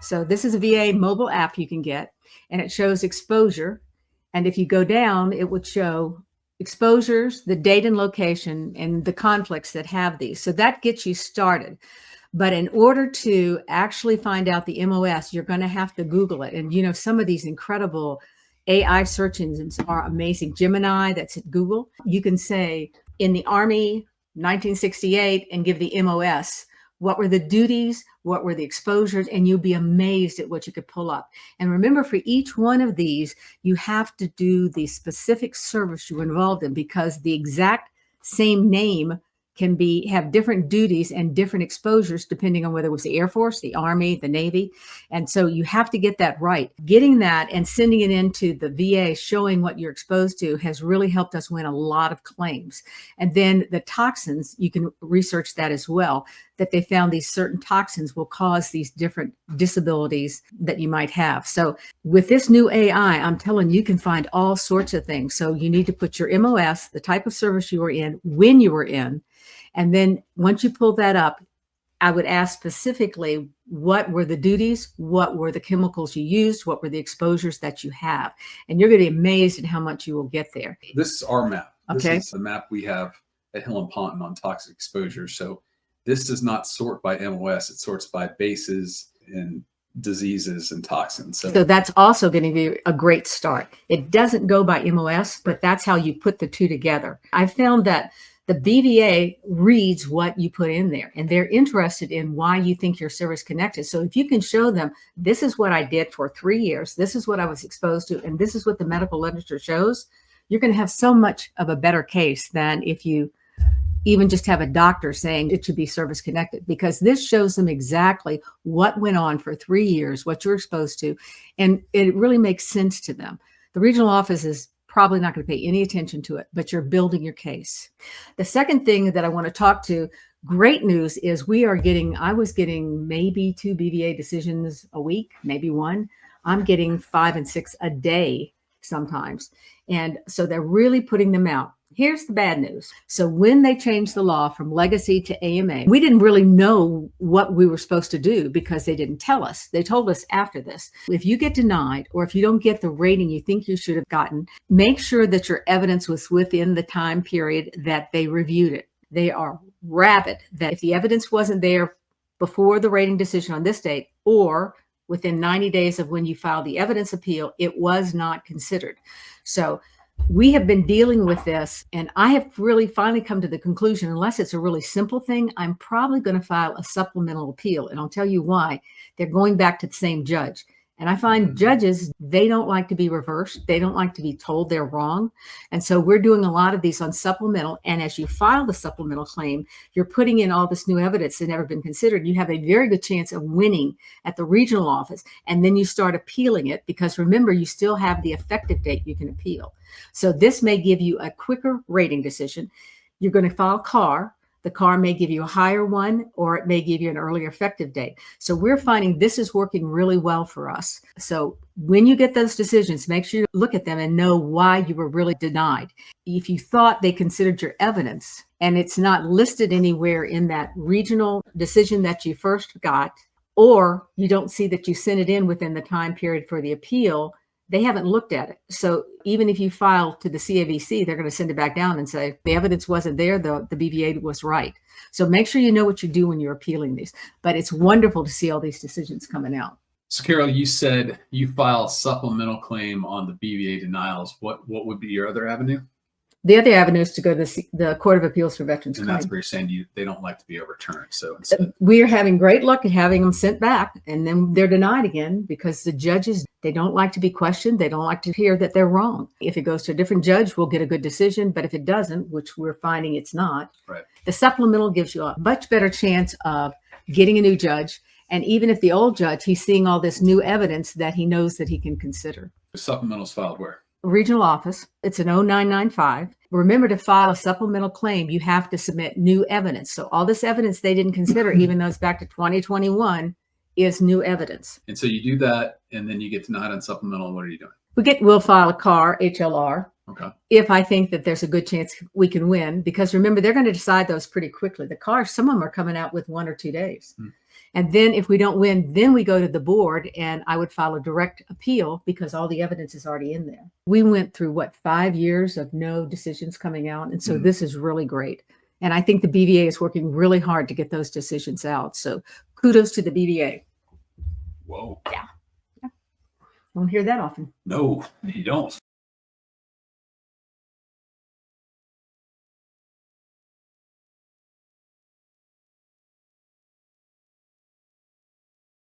So this is a VA mobile app you can get, and it shows exposure. And if you go down, it would show exposures, the date and location, and the conflicts that have these. So that gets you started. But in order to actually find out the MOS, you're going to have to Google it. And, some of these incredible AI search engines are amazing. Gemini, that's at Google. You can say in the Army, 1968, and give the MOS. What were the duties? What were the exposures? And you'll be amazed at what you could pull up. And remember, for each one of these, you have to do the specific service you were involved in, because the exact same name can have different duties and different exposures depending on whether it was the Air Force, the Army, the Navy. And so you have to get that right. Getting that and sending it into the VA showing what you're exposed to has really helped us win a lot of claims. And then the toxins, you can research that as well, that they found these certain toxins will cause these different disabilities that you might have. So with this new AI, I'm telling you, you can find all sorts of things. So you need to put your MOS, the type of service you were in, when you were in. And then once you pull that up, I would ask specifically, what were the duties? What were the chemicals you used? What were the exposures that you have? And you're going to be amazed at how much you will get there. This is our map. Okay. This is the map we have at Hill Ponton on toxic exposure. So this does not sort by MOS. It sorts by bases and diseases and toxins. So that's also going to be a great start. It doesn't go by MOS, but that's how you put the two together. I found that the BVA reads what you put in there, and they're interested in why you think you're service connected. So if you can show them, this is what I did for 3 years, this is what I was exposed to, and this is what the medical literature shows, you're going to have so much of a better case than if you even just have a doctor saying it should be service connected, because this shows them exactly what went on for 3 years, what you're exposed to, and it really makes sense to them. The regional office is probably not going to pay any attention to it, but you're building your case. The second thing that I want to talk to, great news, is I was getting maybe 2 BVA decisions a week, maybe 1. I'm getting 5 and 6 a day sometimes. And so they're really putting them out. Here's the bad news. So when they changed the law from legacy to AMA, we didn't really know what we were supposed to do because they didn't tell us. They told us after this. If you get denied, or if you don't get the rating you think you should have gotten, make sure that your evidence was within the time period that they reviewed it. They are rabid that if the evidence wasn't there before the rating decision on this date, or within 90 days of when you filed the evidence appeal, it was not considered. So we have been dealing with this, and I have really finally come to the conclusion, unless it's a really simple thing, I'm probably going to file a supplemental appeal. And I'll tell you why. They're going back to the same judge. And I find judges, they don't like to be reversed. They don't like to be told they're wrong. And so we're doing a lot of these on supplemental. And as you file the supplemental claim, you're putting in all this new evidence that never been considered. You have a very good chance of winning at the regional office. And then you start appealing it, because remember, you still have the effective date you can appeal. So this may give you a quicker rating decision. You're going to file CAR. The CAR may give you a higher one, or it may give you an earlier effective date. So we're finding this is working really well for us. So when you get those decisions, make sure you look at them and know why you were really denied. If you thought they considered your evidence and it's not listed anywhere in that regional decision that you first got, or you don't see that you sent it in within the time period for the appeal, they haven't looked at it. So even if you file to the CAVC, they're going to send it back down and say, the evidence wasn't there, the BVA was right. So make sure you know what you do when you're appealing these. But it's wonderful to see all these decisions coming out. So Carol, you said you file a supplemental claim on the BVA denials. What would be your other avenue? The other avenue is to go to the Court of Appeals for Veterans Claims. And that's where you're saying they don't like to be overturned. So we're having great luck at having them sent back, and then they're denied again because the judges, they don't like to be questioned. They don't like to hear that they're wrong. If it goes to a different judge, we'll get a good decision. But if it doesn't, which we're finding it's not, right, the supplemental gives you a much better chance of getting a new judge. And even if the old judge, he's seeing all this new evidence that he knows that he can consider. The supplemental's filed where? Regional office. It's an 0995. Remember, to file a supplemental claim, you have to submit new evidence. So all this evidence they didn't consider, even though it's back to 2021, is new evidence. And so you do that, and then you get denied on supplemental. What are you doing? We'll file a CAR, HLR. Okay. If I think that there's a good chance we can win, because remember, they're going to decide those pretty quickly. The CARs, some of them are coming out with 1 or 2 days. And then if we don't win, then we go to the board and I would file a direct appeal because all the evidence is already in there. We went through 5 years of no decisions coming out. And so this is really great. And I think the BVA is working really hard to get those decisions out. So kudos to the BVA. Whoa. Yeah. Don't hear that often. No, you don't.